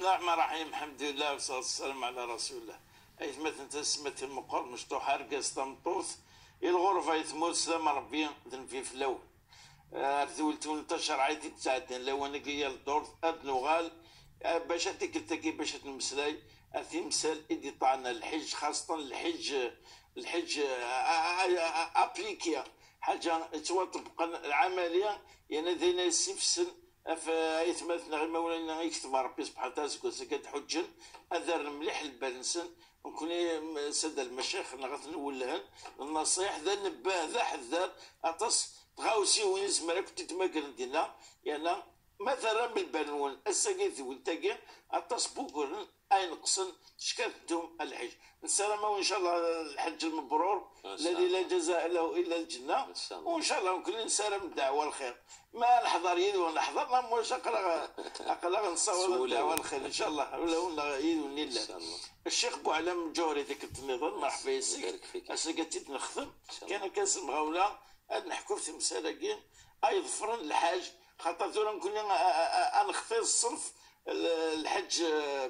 الله الرحمن الرحيم. الحمد لله والصلاة والسلام على رسول الله. أيثمت أنت سمت المقر مشطوح أرقص تمطوث الغرفة يثمر سلام ربي تنفي في الأول. ذولتون انتشر عادي تساعدنا لو أنا قيا الدور أدنو غال باش تكي باش تمسلاي أثي مسال إدي طعنا الحج خاصة الحج أبليكيا حاجة تطبق العملية يعني ذينا السفسن فايثمثنا غير مولانا يكتب ربي سبحانه وتعالى سكت حجن اذر مليح البالنسن نكون سد المشايخ نغتنولهن النصيح ذا نباه ذا حذار اطس تغاوسي وين زمرك كنت تماكن دينا يعني مثلا بالبنون الساقيث والتاقي اطس بوكر اين قصن شكاتهم الحج نسلم وان شاء الله الحج المبرور الذي لا جزاء له الا الجنه وان شاء الله كل نسلم الدعوه الخير ما نحضر يد ولا حضرنا موش اقلا نصور الدعوه الخير ان شاء الله ولا يد ونيلا الشيخ بوعلم الجوهري ذاك النظام مرحبا يسيك اسكتيت نخدم كان كاس المغاوله نحكوا في مساله اي ظفرن الحاج خاطر ثورا كنا نخفي الصنف الحج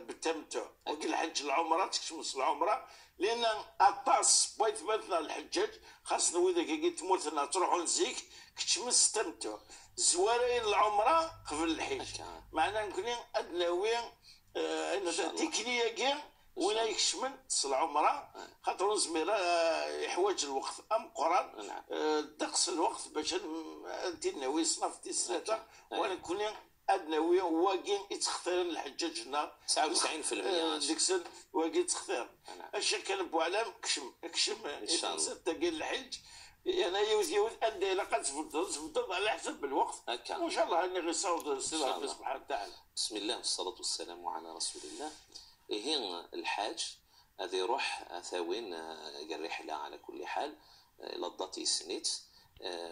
بالتمتع وقال الحج العمره تكشمس العمره لان الطاس بغيت مثلا الحجاج خاصنا واذا كي تموتنا تروحوا لزيك كتشمس التمتع زوارين العمره قبل الحج معناه نكون ادناوي ان تكنيه كاع وين يكشمن تصل العمره خاطر زميره يحوج الوقت ام قران دقس الوقت باش انت ناوي صنف الثلاثه وانا نكون ادناوي واقين يتختار الحجاج هنا 99% ديك السن واقين يتختار الشيء كان بوعلام كشم ان شاء الله تلقى الحج يعني يوز ادي لقد تفضل على حسب الوقت وان شاء الله اني غيصاوب السيره سبحانه وتعالى. بسم الله والصلاه والسلام على رسول الله. هي الحاج هذا يروح ثاوين الرحله على كل حال لضاتي سنيت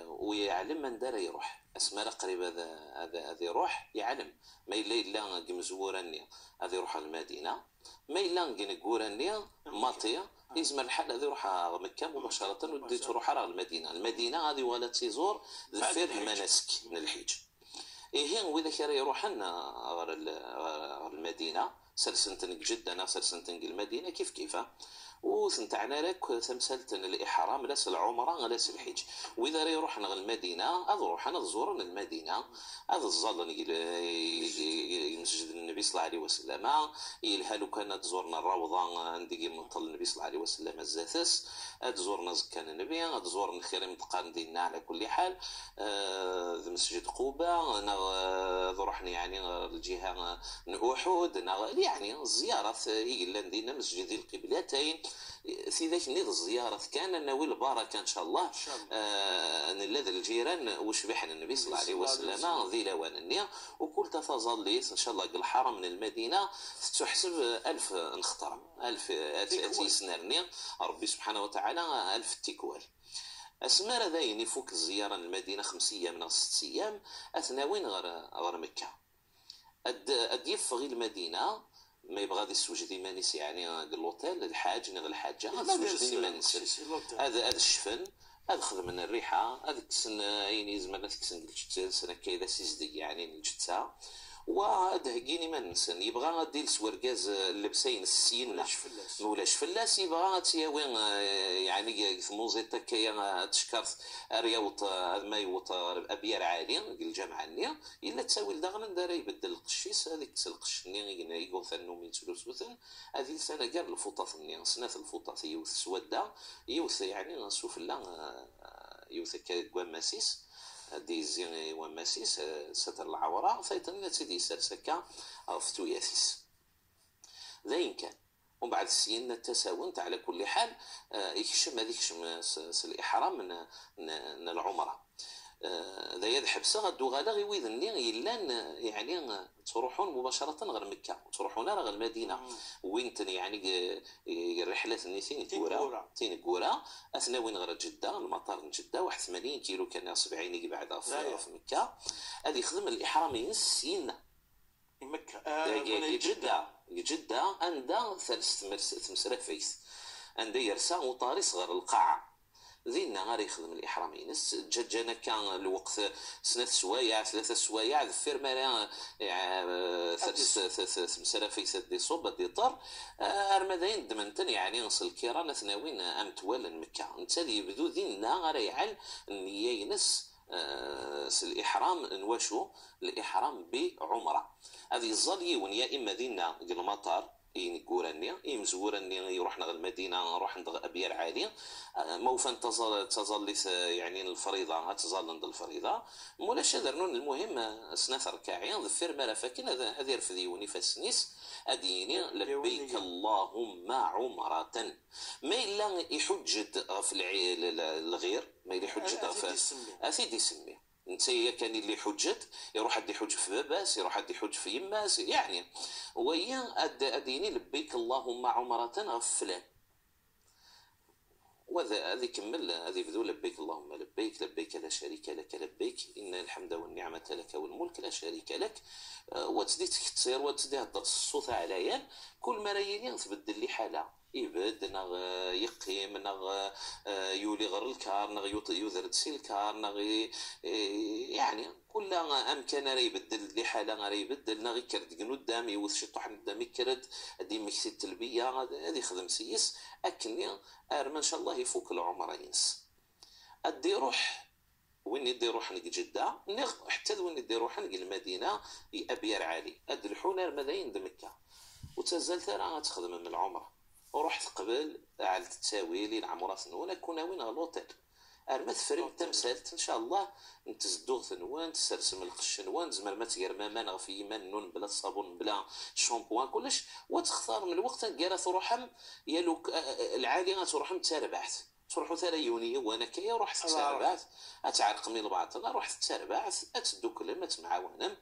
ويعلم من دار يروح اسماء قريب هذا يروح يعلم ما الا مزوراني هذا يروح المدينه ما الا نقوراني ماطيه يزمر الحال هذا يروح مكه مباشره ودي تروح على المدينه هذه ولا تزور ذفير المناسك من الحج. هي واذا كان يروح غير المدينه سلسنتن جدة انا سلسنتن المدينه كيف وثنتعنا لك تمثلت الاحرام لاس العمره لاس الحج واذا يروحنا المدينه اروح انا نزور المدينه هذا الظل مسجد النبي صلى الله عليه وسلم يلهلو كان تزورنا الروضه عندي من طل النبي صلى الله عليه وسلم الزاتس تزورنا زكان النبي تزورنا خير منطقه ديالنا على كل حال مسجد قباء انا رحنا يعني الجهه احد يعني الزيارات يقول لنا مسجد القبلتين في ذاك النيض الزيارة كان ناوي البركة إن شاء الله نلذ الجيران وشبحنا النبي صلى الله عليه وسلم ذي لوانني وكل تفاصيل ليس إن شاء الله الحرم من المدينة تحسب 1000 نخترم 1000 أتيسنرني ربي سبحانه وتعالى 1000 تيكوال أسمار ذاين يفوك الزيارة المدينة 5 أيام من 6 أيام أثناوين غير مكة أديف غير المدينة ما يبغى غادي السوجد مانيس يعني اللوتيل الحاج نغ الحاجه السوجد مانيس هذا الشفن هذا خدم الريحه هذا كسن يعني زعما تكسن سنه كايدا سيزدي يعني الجتة وهذا هكيني ما ننسى يبغى غادي السوركاز اللبسين السين ولاش فلاس يبغى تياوي يعني موزيتا كيا تشكرت رياوط ما يوط ابيار عالي الجامعه النية الا تساوي لدغنا دار يبدل القشيس هذيك القش النية يقوثنو من سلوسوثن هذه سنه كاع الفوطاط النية سنه الفوطاط يوث سودا يوث يعني سوفلا يوث كواماسيس ديزي وماسيس ستر العورة فايتني تسيدي سرسكا فتو ياسيس ذاين كان ومن بعد السين التساونت على كل حال يكشم هذيك الإحرام من العمرة ذا يذهب غدو غالا غي ويذني يلان يعني تروحون مباشرة غير مكة تروحون غير المدينة وين يعني الرحلات نيتين تينكورا أثناء وين غير جدة المطار من جدة 81 كيلو كان 70 بعد في مكة هذه يخدم الإحراميين السين مكة جدة عندها 3 مسرفيس عندها يرسى وطاري صغر القاعة ذينا غير يخدم الإحرام ينس جانا كان الوقت سنة سوايع 3 سوايع ذفير مرا مسألة في سد صوب ديطر أرمدين دمنتن يعني نصل كيران ثناوين أمتوال مكة نتالي بدو ديننا غير يعل النية ينس الإحرام نواشو الإحرام بعمرة هذه الظلي ونيا إما دينا المطار ينقورني يمزورني يروح نغ المدينة نروح عند أبيار عالية موفن تظل يعني الفريضة تظل عند الفريضة مولا شذرنون المهم سنة ركاعية ظفير ما فاكن هذا يرفذيوني فاسنيس أديني لبيك اللهم عمرة ما إلا يحجد في الغير ما إلا يحجد أثيد يسمي انت كان اللي حجت يروح حد يحج في باباس يروح حد يحج في يماس يعني ويا اديني لبيك اللهم عمرة فلان وهذا هذه كمل هذه بدو لبيك اللهم لبيك لبيك لا شريك لك لبيك ان الحمد والنعمة لك والملك لا شريك لك وتدي تكثر وتدي هضر الصوت عليا كل ما رايني تبدل لي حاله يبد نغ يقيم نغ يولي غير الكار نغ يذرد سي الكار نغ يعني كل امكان راه يبدل لي حاله راه يبدل نغ يكرد قدام يوث شي طحن قدام يكرد ادي مكسي التلبيه هذه خدم سيس اكني ارمى ان شاء الله يفوك العمر ينس ادي روح وين يدي روح نق جده حتى وين يدي روح نق المدينه ابيار عالي اد الحونه مداين دمكه وتزلت راه تخدم من العمره ورحت قبل على التساوي لي العمرة ثنوان كنا وين غلوطير ارمى تفريم تمثالت ان شاء الله نتزدوغ ثنوان تسرسم القشنوان زمر ما تقير مامان غفي يمان نون بلا الصابون بلا شامبوان كلش وتختار من الوقت قال تروحم يالو العالية تروحم تربعت تروحوا ثريونية وانا كي رحت تربعت اتعرق من البعض انا رحت تربعت اتدو كلمة معاونم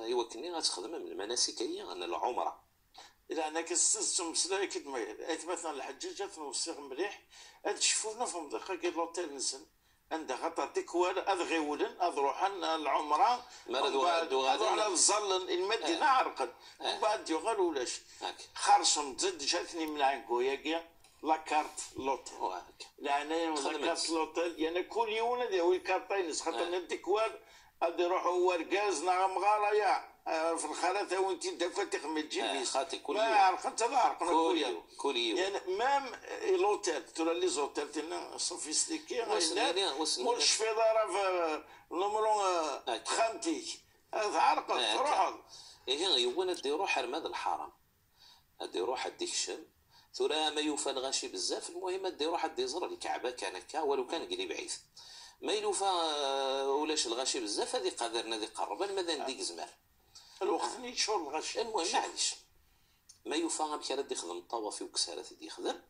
يوكلني غتخدم من المناسك هي انا العمرة إلا أنا كنستنسو مسلا كدما أيت مثلا الحجاجة نوصيغ مليح هاد تشوفونا في مدخل كي لوطيل نسن عندها خاطر تكوال أذ غيولن أذ روحن العمرة على الظل المدينة عرقد ومن بعد يغال ولاش خرصم تزد جاتني من عنكو لاكارت لوطيل لأن لاكارت لوطيل يعني كل يوم ندير كارتين خاطر نديكوال أذ يروحوا ورقاز نغم غارايا في الخلاطة وانت دفتق من تجيبيس خاطي كل يوم عرق انت عرقنا كل يوم يعني مام لوتيل ترى لي زوتيل تاعنا سوفيستيكي مش في دار في نمرو خامتيك هذا عرق روح هي وانا دي روح رماد الحرم دي روح الديكشن ثرى ما يفعل غاشي بزاف المهم دي روح دي زر الكعبه كان كا ولو كان قريب عيث ما يلوفا ولاش الغاشي بزاف هذه قادرنا ذي قربا ماذا نديك زمر الوقت اللي يشعر الغش المهم معليش ما يوفى بكرة دي يخدم الطوافي وكسارة دي يخدم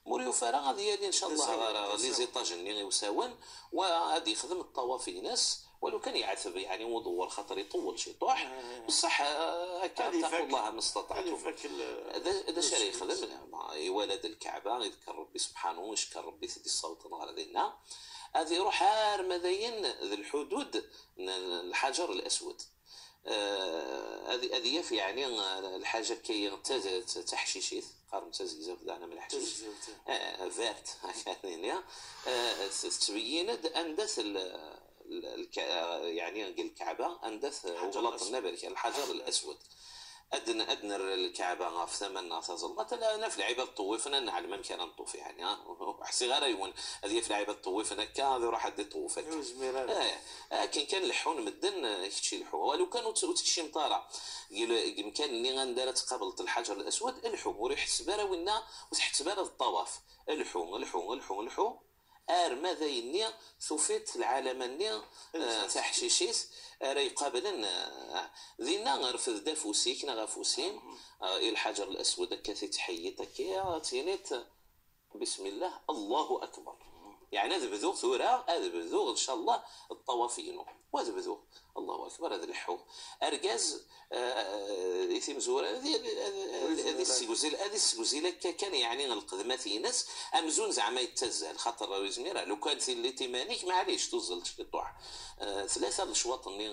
مور يوفى راه غادي يدي ان شاء الله لي زيطاج اللي يساون وغادي يخدم الطوافي ناس ولو كان يعثب يعني ودور خاطر يطول شي طوح بصح هكا اتقوا الله ما استطعتم هذا شي يخدم يولد الكعبه يذكر ربي سبحانه ويشكر ربي سيدي الصوت نهار دينا هذه يروح مدين ذي الحدود الحجر الاسود هذه في يعني الحاجه كي تحشيشيت قارن تزيزه بدانا من الحشيش فات هكذا تبين اندث يعني الكعبه اندث غلط النبي الحجر الاسود ادنى الكعبه في ثمن تظلت انا في العباد طوفنا نعلم من كان نطوف يعني حسي غير يون هذه في العباد طوفنا كا راح حد يطوف كان لحون مدن كتشي لحو ولو كانوا تكشي مطاره كان اللي غندارت قبلت الحجر الاسود الحو وريح حسباره ونا وتحسباره الطواف الحو ماذا يني ثوفيت العالم النيا تحشيشيس راه يقابلن ذينا غرفذ دافوسيك نغافوسين الحجر الاسود كثي تحيتك يا تينيت بسم الله الله اكبر يعني هذا بذوق ثورة هذا بذوق ان شاء الله الطوافين وهذا بذوق الله اكبر هذا الحو ارجاز يتم زورة هذه السجوزيلة كان يعني القدمات ناس امزون زعما يتزال خاطر رويزميرا لو كانت اللي تيمانيك معليش توصل تطوح 3 الشواط اللي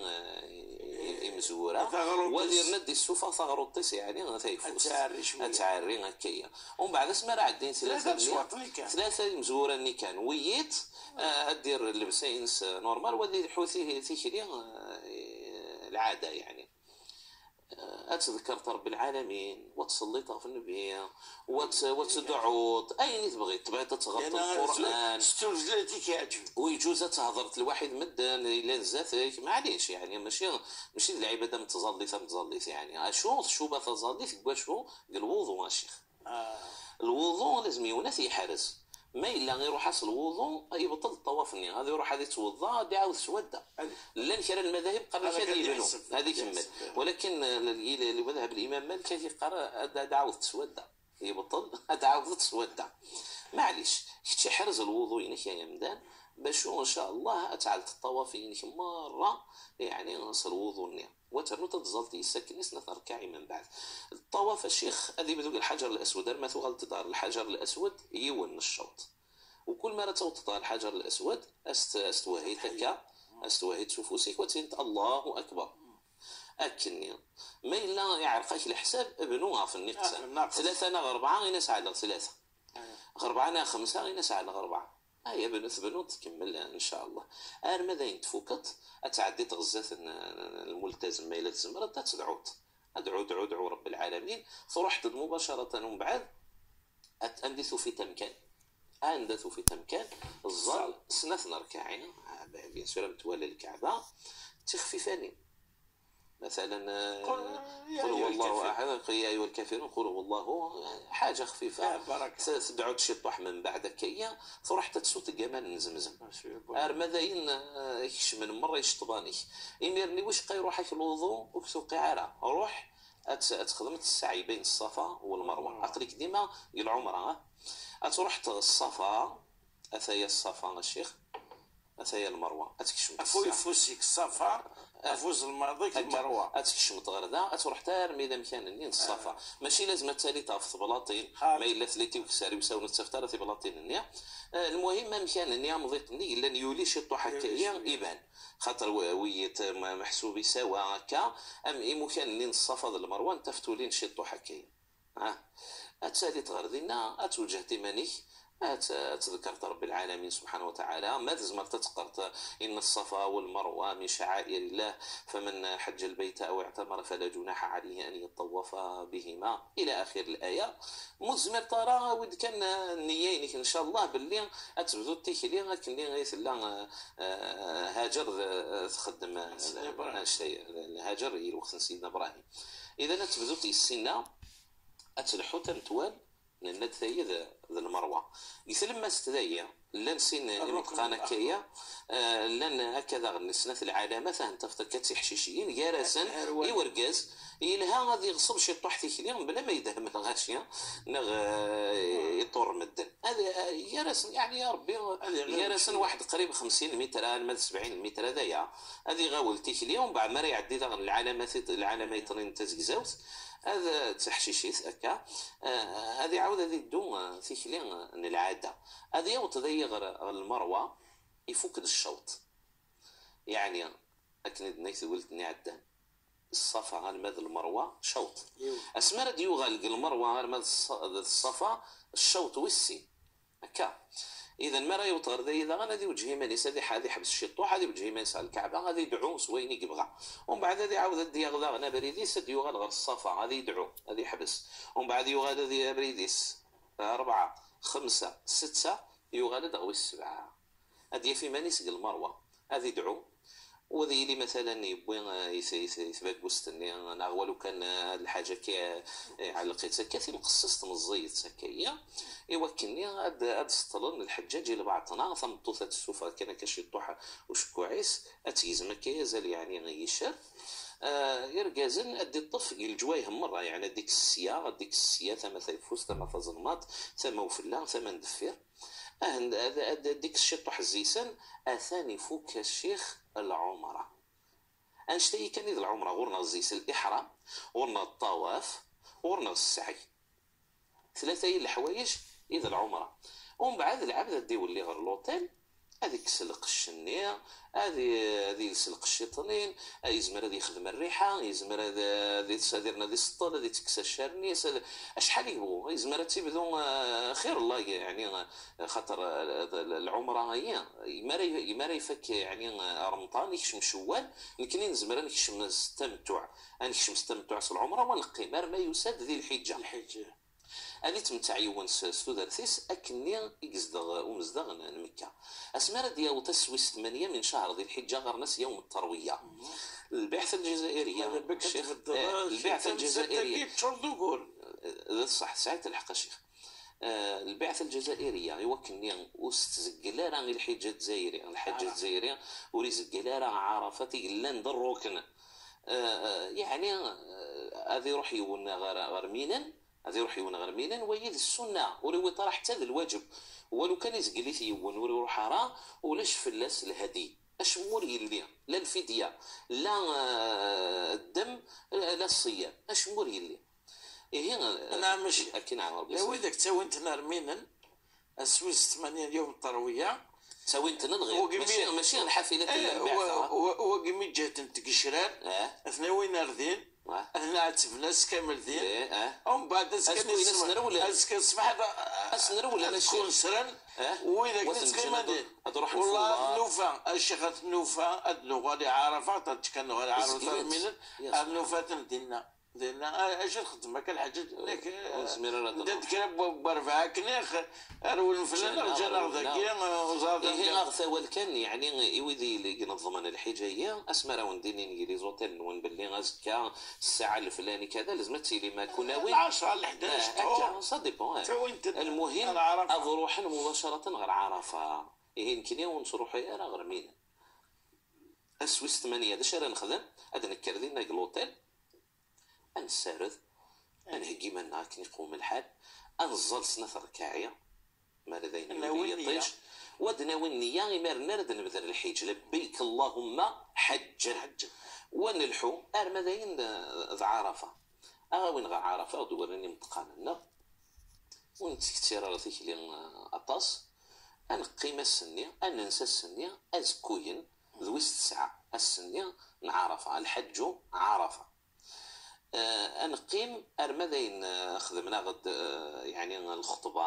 مزوره وديرنا دي السوفه ثغروطيس يعني تيفوس اتعري هكايا. ومن بعد اسمها راه عندي ثلاثه مزوره اللي كان ويت ادير اللبسينس نورمال ودي حوثي ثيكلي العاده يعني أتذكرت رب العالمين وتصلي في النبي وتدعو أي تبغي تغطي القرآن ويجوز تهضرت الواحد مدن إلى زاتك معليش يعني ماشي العبادة متزلط يعني شو بتزلط شو الوضوء الشيخ الوضوء لازم يونس يحرز ما إلا غير يروح حصل الوضوء يبطل الطواف النية هذا يروح هذا يتوضا هذا يعاود سودا لان كان المذاهب قال لك هذه يبنوا هذه كمل ولكن اللي مذهب الامام مالك يقرا هذا عاود تسودا يبطل هذا عاود تسودا معليش كنت حرز الوضوء ينك يا مدان باش ان شاء الله اتعلت الطواف ينك مره يعني نصل الوضوء النية وترنو تتزلطي يسكن نسنا ركعي من بعد الطواف الشيخ هذه بدوك الحجر الاسود ما ثقل تدار الحجر الاسود يون الشوط وكل مرة تطار الحجر الاسود استوهيت هكا استوهيت سفوسك وتنت الله اكبر اكني ما الا يعرقك الحساب ابنوها في النقطه ثلاثه انا اربعه غير على ثلاثه اربعه انا خمسه غير على اربعه هيا بنوت تكمل ان شاء الله ماذا ينتفوكت اتعدي تغزات الملتزم ما الى تزمر ادعو رب العالمين فرحت مباشره ومن بعد اندث في تمكان الظل سنة ركعين بيان سور متوالى الكعبه تخفيفاني مثلا قل هو الله احد يا ايها الكافرون قل هو الله حاجه خفيفه تدعو تشطح من بعد كيا فرحت تسوت الجمال نزمزم ماذا يكش من مره يشطباني يميرني واش يروحك الوضوء وكسو قعاره روح اتخدمت السعي بين الصفا والمروه اقلك ديما العمره اتروح الصفا اثايا الصفا الشيخ اثايا المروه اتكشم افوي فوسيك الصفا افوز الماضي المروه اتكشم تغردا اتروح تار ميدا مكان النين الصفا ماشي لازم تالي طاف بلاطين ما الا ثلاثي وكساري وساو نتفتر في بلاطين النية المهم مكان النية مضيقني الا يولي شي طوح هكايا يبان خاطر ويت محسوبي سوا هكا ام مكان النين الصفا المروه نتفتوا لين شي طوح هكايا اتسالي تغردينا اتوجهت مانيك تذكرت رب العالمين سبحانه وتعالى ما تزمر تتقرت إن الصفا والمروة من شعائر الله فمن حج البيت أو اعتمر فلا جناح عليه أن يطوف بهما إلى آخر الآية مزمر ترى ود كان نيينك إن شاء الله باللي أتبدو التيكلي لكن لا هاجر تخدم هاجر الوقت سيدنا إبراهيم إذا تبدو السنة أتلحو تمتوال لأن ثايا ذا المروة مثل ما استدايا لان سين متقانا كيا لان هكذا غنسنا العلامات انت فتكتي حشيشيين يارسن يورقاز يلها غادي يغصب شي طوح اليوم بلا ما يدهم الغاشيه نغ يطور مدن هذا يارسن يعني يا ربي يارسن واحد قريب 50 متر مال 70 متر هذايا هذه غاولتي اليوم بعد ما يعدي العلامات تزكزاوت هذا تحشيشيت هكا هذه عاود هذه الدو تيكلي العاده هذه يوط غير المروه يفك الشوط يعني اكن نيت قلتني عدان الصفا غالماد المروه شوط اسمر ديو غالق المروه غالماد الصفا الشوط والسين هكا اذا ما راه يوطغر اذا غادي وجهي مانيس هذه حبس الشطوح هذه وجهي مانيس على الكعبه غادي يدعو سويني يبغى ومن بعد هذه عاود دي غدا انا بريديس ديو غالغر الصفا غادي يدعو هذه حبس ومن بعد يو غادا دي بريديس 4 5 6 يو غادا غوي 7 هذه في مانيس المروه هذه يدعو وذي اللي مثلا يبغي يثبت بوستني انا ولو كان الحاجه كي علقيتها كثي مقصصت من الزيت هكايا يوكلني هاد سطلن الحجاج اللي بعثنا ثم طوثات السوفه كان كشي طوحه وشكوعيس اتيزم كيزال يعني يشر يرجازن ادي الطف الجوايه مره يعني ديك السيا ثم ثيفوس ثم فزنماط ثم وفلا ثم ندفير ديك الشطوح الزيسان اثاني فوك الشيخ العمره انشتي كان ذي العمره غورنا الزيس الاحرام غورنا الطواف غورنا السعي ثلاثه الحوايج اذا العمره ومن بعد العبد دي يولي غير لوطيل هذيك سلق الشنية، هذه يسلق الشيطانين، يزمر هذا يخدم الريحة، يزمر هذا صادرنا هذه السطل، هذه تكسى الشارنيس، اشحال يبغوا يزمر تيبدو خير الله يعني. خاطر العمرة هي يمارا يفك يعني رمضان يكشم شوال، لكن نزمر نكشم استمتع، نكشم استمتع في العمرة ونقي ما يساد ذي الحجة. أني تمتع يوان ستودرثيس أكني يقصدغ ومزدغ مكة. أسمار ديال تسويس 8 من شهر ذي الحجة غرنس يوم التروية. البعثة الجزائرية البعثة الجزائرية صح ساعات الحق الشيخ. البعثة الجزائرية يوكلني وستزقلا راه الحجة الجزائرية، الحجة الجزائرية وريزقلا راه عرفة تيقلان الركن. يعني هذه يروح يون غير مينان، هذا يروح يون غير مينان ويد السنة وريوي طرح حتى الواجب، ولو كان يزقلي يون ويروح راه ولاش فلاس الهدي اش مور يلي لا الفدية لا الدم لا الصيام اش مور يلي. إيه انا ماشي اكن عن ربي لا ويدك تسوينت نار مينان السويس 8 يوم التروية تسوينت نلغي ماشي الحافلة البعثة وقمي جات تقشران اثنين ردين هنا عتفناس كامل ذين ومن بعد اسكن صباح اسنر ولا تكون سرن وإذا كنت كيما دين والله النوفا الشيخ النوفا اللغة اللي عرفة تكن لغة عرفة من النوفا دينا اش الخدمه كان حاجه لك ندير كلام برفع كنيخ اروي فلان رجع ناخذك وزاد هي غثوال كان يعني يودي اللي ينظم الحجايه اسمر ونديني نجي زوتيل نون باللي غازكا الساعه الفلاني كذا لازم تسيلي ما كنا وين 10 ل 11 سا ديبون. المهم اروح مباشره غير عرفه يمكن يوم نروح انا غير مين اسويس 8 هذا شرا نخدم هذا نكر لنا الوطيل أنسرد أنهجي منا كني قوم الحال أنزل سنة ركاعية ما لدينا يطيش ودنا والنية غير نرد نبذل الحج لبيك اللهم حجا ونلحو أرمدين ذا عرفة وين غا عرفة ودورني متقاننا ونتكتير رثيك لي أطاس أنقيم السنية أننسى السنية أزكوين ذويس 9 السنية نعرفة الحج عرفة. نقيم أرمدين خدمنا غد يعني الخطبة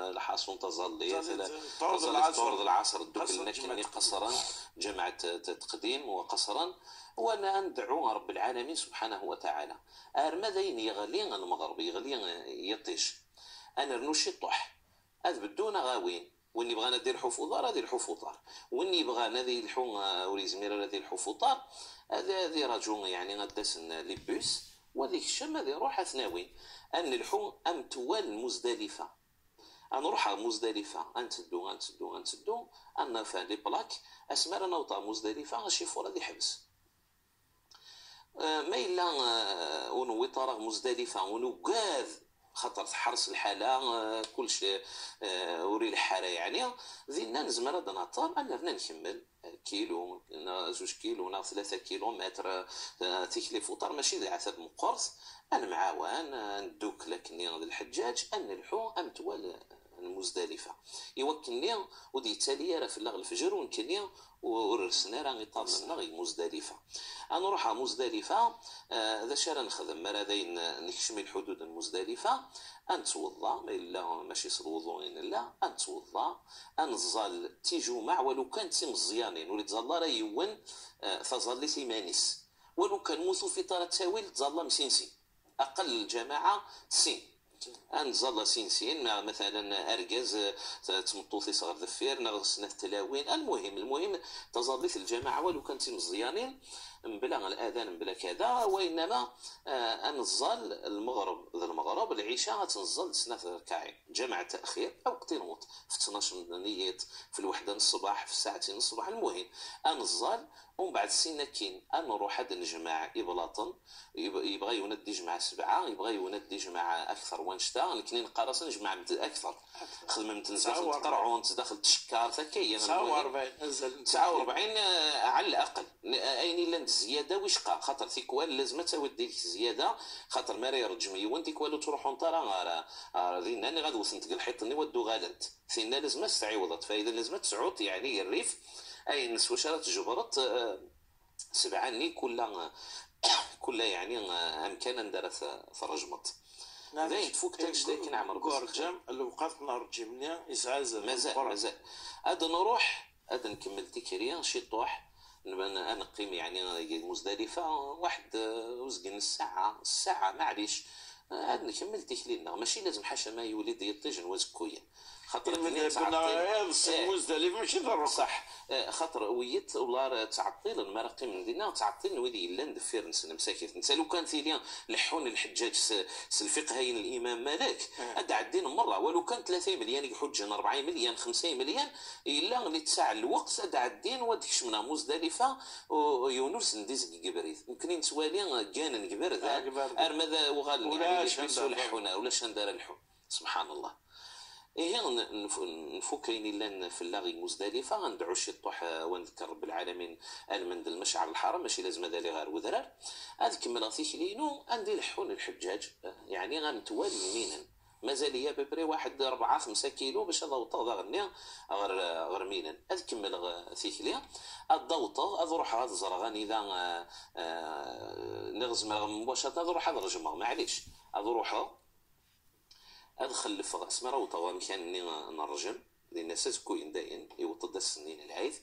الحاصون تظلي طورد العصر الدوك لنا قصرا جماعة تقديم وقصرا وانا ندعو رب العالمين سبحانه وتعالى. أرمدين يغلي المغرب يغلي يطيش أنا رنوشي طح هذا بدون غاوين واللي بغانا ندير حفوضار هذه الحفوضار واللي بغانا ذي الحو وريزمير هذه الحفوضار هذه رجل يعني غداسن لبوس وذيك الشم هذه روح اثناوين ان الحو ام توال مزدلفه نروح مزدلفه انتدو ان فالي بلاك اسمر نوطا مزدلفه شي فور هذه حبس ما الا ونوي طرق مزدلفه ونوقاذ خاطر تحرس الحاله كلشي وري الحاله يعني زينا نزمر هذا نطار انا رنا نكمل كيلو 2 كيلو 3 كيلومتر تكليف وطار ماشي ذي عثاب مقرص انا معاوان ندوك لكني الحجاج ان الحو امتوال المزدلفة يوكلني ودي تالية راه في اللغ الفجر ونكني ورسنا راه يطابلنا غي مزدلفة انا نروح مزدلفة ذا شارع نخدم مرادين نكشمي الحدود المزدلفة انتوضا ما الا ماشي صلوضوين لا انتوضا انزل تيجمع ولو كان مزيانين ولي تظل راه يون تظل سيمانيس ولو كان موثو في طاره تاويل تظل مسينسي اقل الجماعه سين انزل سين مثلا ارجاز تمطوطي صغر ذفير نغسنا التلاوين المهم تظلت الجماعه ولو كانت مزيانين بلا الاذان بلا كذا وانما انزل المغرب العشاء تنزل سنه ركعين جمع تاخير او قطينوط في 12 نيات في الوحده الصباح في الساعتين الصباح المهم انزل ومن بعد سينا كين نروح هذا نجمع إبلاطن يبغى يوند يجمع 7 يبغى يوند يجمع اكثر وانشتا كني نقرص نجمع اكثر خدمت داخل تقرعون داخل تشكار هكايا 49 49 على الاقل اين لاند زياده وشقا خاطر تيكوال لازم تودي لك زياده خاطر ما يرجم وانت كوالو تروحوا انت راه ذينا انا غادي وصلت الحيط ودو غالنت ثينا لازم تعوضت فاذا لازم تسعود يعني الريف اي نس واش راه تجبرت 7 كل يعني امكان دارت فرجمت زين تفوك تنشتي نعمر كورجم الوقت نرجع مني يسعز مازال هذا نروح هذا نكمل تكريا شي طوح انا قيم يعني مزدلفه واحد وزقن الساعه معليش عاد نكمل تكليلنا ماشي لازم حاشا ما يولد يطيجن وزكويا خاطر مزدلفه ماشي ضروري صح خاطر ويت ولا تعطيل المراقي من دينا تعطيل ولي الا ندفير نسن مساكين انت لو كان ثيليا لحون الحجاج الفقهين الامام مالك ادع الدين مره ولو كان 3 مليون يحجن 4 مليون 5 مليون الا اللي تساع الوقت ادع الدين وديكش منها مزدلفه ويونس نديز قبريت يمكن نتوالي كان نقبر ذا ارمذا وغال ولا لحونا ولا شندار الحون سبحان الله إيه نفكرين إلا في اللاغي مزدلفة غندعو شي طوح ونذكر رب العالمين المند المشعر الحرام ماشي لازم هذا غير وذرار هذا كمل غيك لينو غندي لحون الحجاج يعني غنتوالي مينا مازال هي ببري واحد 4-5 كيلو باش هذا وطا غني غير مينا هذا كمل ثيك ليا الضوطه هذا روح هذا زرغان اذا نغزم مباشره روح هذا رجمه معليش هذا روحه ادخل في راس مرا وطوا مكانني نرجم لان الناس كوين داين يوطد السنين العيد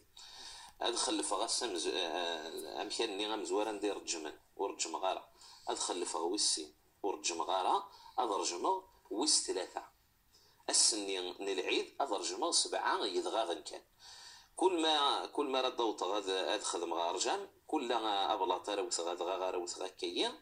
ادخل في راس مكانني غمزوار ندير الجمل ورجم غاره ادخل في ويسي ورجم غاره ادرجم ويس 3 السنين العيد ادرجم 7 يدغا كان كل ما رد دوط غاد ادخل غارجان كل ابلاط روث غاد غاروث غاكيا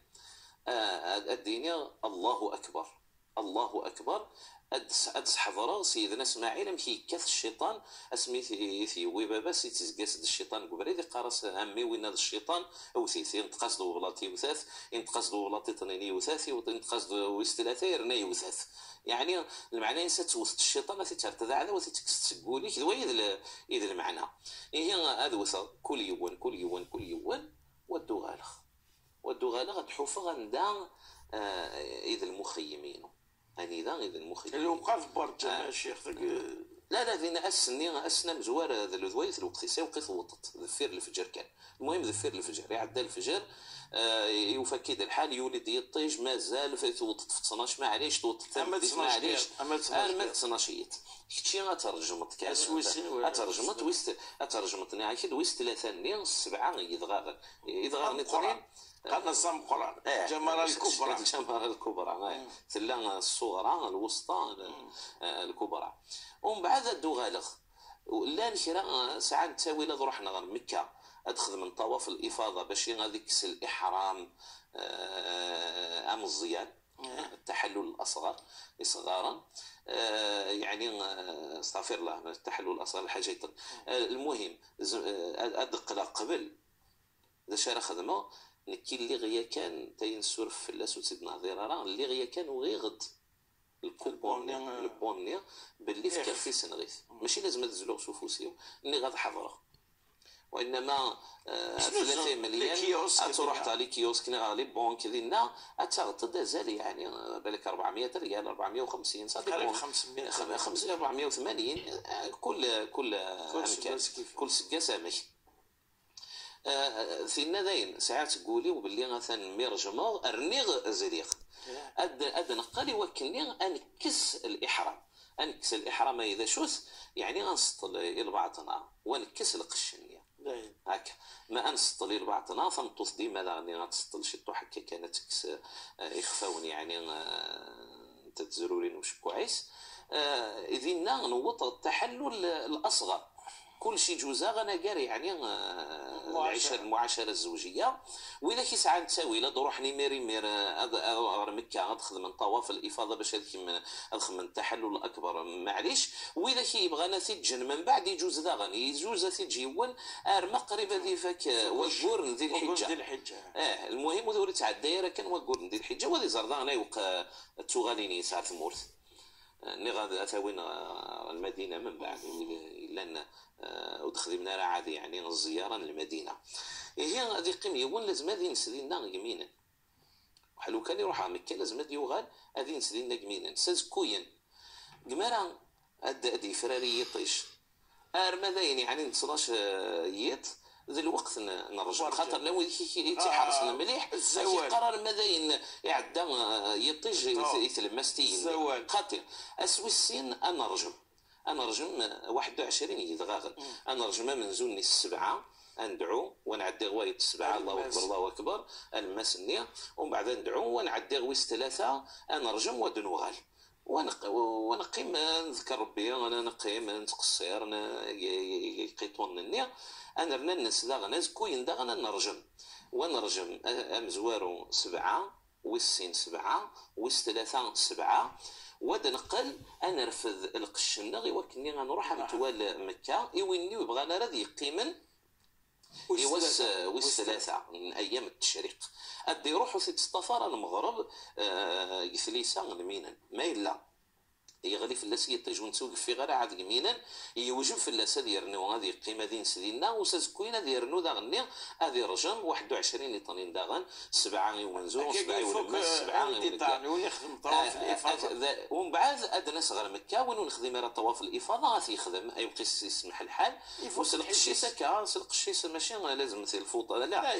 الدنيا الله اكبر الله اكبر ادس حضره سيدنا اسماعيل مشي كث الشيطان اسمي في ويبابا سيتزقاس الشيطان قبريدي قارس امي وين هذا الشيطان او سيتي ينتقص له بلاطي وثاث ينتقص له بلاطي طنيني وثاثي وينتقص له ويستلاثه يرني وثاث يعني المعنى نسات وسط الشيطان تترتدع على وتتقولي كذا اذا المعنى هي هذا وثا كل يوم ودو غالغ تحوف غندا اذا المخيمين يعني إذا المخيم الوقت برجع الشيخ لا فينا أسنا مزوار هذا الذويث الوقت يساوي قيث وطط ذفير الفجر كان المهم ذفير الفجر يعدى الفجر يفكد الحال يولد يطيج مازال في توطط في 12 معليش توطط معليش ما تصناشيت كتشي غترجمت كان اترجمت ناعي ويست 3 7 يدغار نترين قالنا الصم قران جمال الكبرى ثلا الصغرى الوسطى الكبرى ومن بعد الدغالغ لا نشرا ساعات تساوي لا رحنا غير مكه ادخل من طواف الافاضه باش هذيك الاحرام ام الزيان التحلل الاصغر صغارا يعني استغفر الله التحلل الاصغر الحاجه المهم ادق قبل اذا شرا خدمه نكي اللي غيا كان تينسور في اللاس وسيدنا ضرارا اللي غيا كان وغيغد البونيا باللي فكر في سنغيث ماشي لازم تزلو سوفوسيو اللي غاد حضره وانما 3 مليون تروح تاع لي كيوسك غالي بونك ديالنا تغطى زال يعني بالك 400 ريال 450 صافي 500 480 كل امكان كل سكه سامح فينا داين ساعات تقولي وباللي مثلا ميرجمو ارنيغ زريق اد نقالي وكلني انكس الاحرام اذا شوث يعني غنسطل البعضنا ونكس القشنيه هكا ما انسطل البعضنا فنطوث ديما راني غتسطل شي طو هكا كانت تكس يخفاون يعني تتزرورين وش كويس اذن نوط التحلل الاصغر كل شيء جوزا غانا قاري يعني المعاشره الزوجيه. واذا كيسعى نتساوي لا تروح نيميري مير غير مكه غتخدم من طواف الافاضه باش هذيك الخدمه التحلل الاكبر معليش. واذا كيبغى ناس يتجن من بعد يجوز ذا غني يجوز تيجي يول مقرب ذي فك وقور ذي الحجه. المهم ودوري تاع الدائره كان وقور ذي الحجه وذي زردا يوق تغاليني ساعه المورث ني غادي اتاوين المدينه من بعد الا ودخلنا راه عادي يعني الزياره للمدينه. هي غادي يقيم يوون لازم هذه نسدينا يمينا وحلو كان يروح مكه لازم هذه يوغال هذه نسدينا يمينا ساز كوين قمرا هادي فراري يطيش ماذا يعني 19 يت ذي الوقت نرجع خاطر لو يتحرصنا مليح قرار ماذا يعدى يطيج يتلمستين خاطر اسويسين انا رجم 21 يتغاغل انا رجم من زوني السبعه ندعو ونعدي غواية السبعة الله أكبر الله أكبر المسنية ومن بعد ندعو ونعدي غويس ثلاثة أنا رجم ودنوغال ونقيم نذكر ربي أنا نقيم نتقصير يقيطون النية أنا رنا الناس دا غناز كوين دا غنا نرجم ونرجم أمزوارو سبعة والسين سبعة والثلاثة سبعة ودنقل أنا رفض القشنة غيوكني غنروح متوال مكة إويني ويبغى أنا راضي يقيمن والثلاثة من أيام التشريق أدي يروحوا تستفار المغرب يثليسا المينا ما إلا يغلي في اللاسية تجون تسوق في غير عاد يمينا يوجب في اللاسة ديالنا هذه القيمة دين سدينا وسازكوينا ديالنا داغني هذه رجم 21 لطنين داغن 7 يومنزو 7 يومنزو 7 يخدم طواف الإفاضة ومن بعد أدنى صغر مكة وين نخدم راه طواف الإفاضة غادي يخدم أي وقيس يسمح الحال وسلق الشيسة كا سلق الشيسة ماشي لازم مثل الفوطة لا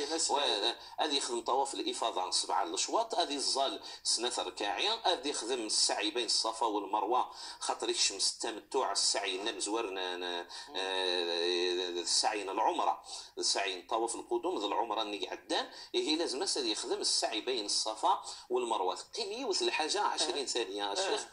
هذه يخدم طواف الإفاضة 7 الأشواط هذه الزال سنة ركاعية هذه يخدم السعي بين الصفا والمروة خاطر يشمس التمتع السعي نمزورنا السعي العمره السعي طواف القدوم ذا العمره اللي عدان هي لازم يخدم السعي بين الصفا والمروه قيمي وث الحاجه 20 ثانيه شيخ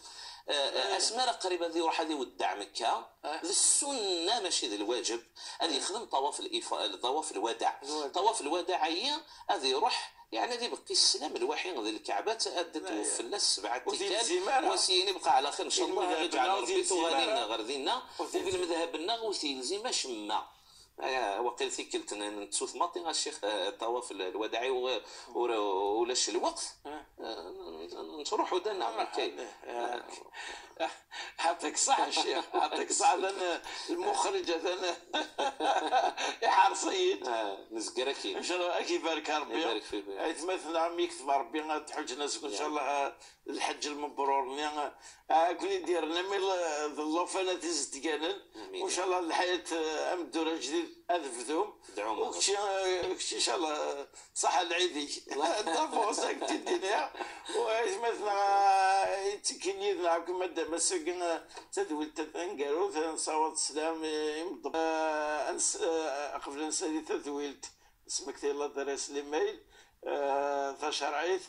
اسماء قريبه ذي يروح هذه ودع مكه السنه ماشي ذي الواجب هذه يخدم طواف الوداع طواف الوداع هي هذه يروح يعني ذي بقي السلام الوحيد ذي الكعبة تأدت في اللس 7 تكال وسيني بقى على خير إن شاء الله يجعل ربي تغادينا غردينا وفي المذهب النغ وثيلزي شما وقيل ثيكلت نتسوث ماطي الشيخ طواف الوداعي ولاش الوقت نروح ودنا مكي حطك صح الشيخ حطك صح لأن المخرج أنا حرصيد نزقركي إن شاء الله أكيد بارك ربي يبارك فيك مثل عم يكتب ربي تحج ناس إن شاء الله الحج المبرور كل ديرنا من الله فانا تزتقانن وإن شاء الله الحياة أمدورة جديد أذفذهم وكشي إن شاء الله صح العيدي دافو ساكت الدنيا ومثلا تكني نلعب كما مسكنا تدوي تنقرو تنصوت السلام يمضب قبل نسالي تدويلت اسمك الله درس ليميل تشرعيت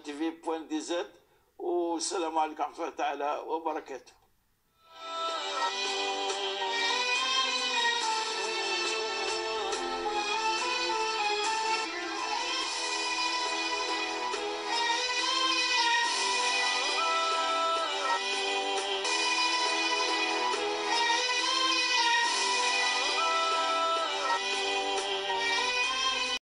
@tv.dz والسلام عليكم ورحمة الله تعالى وبركاته.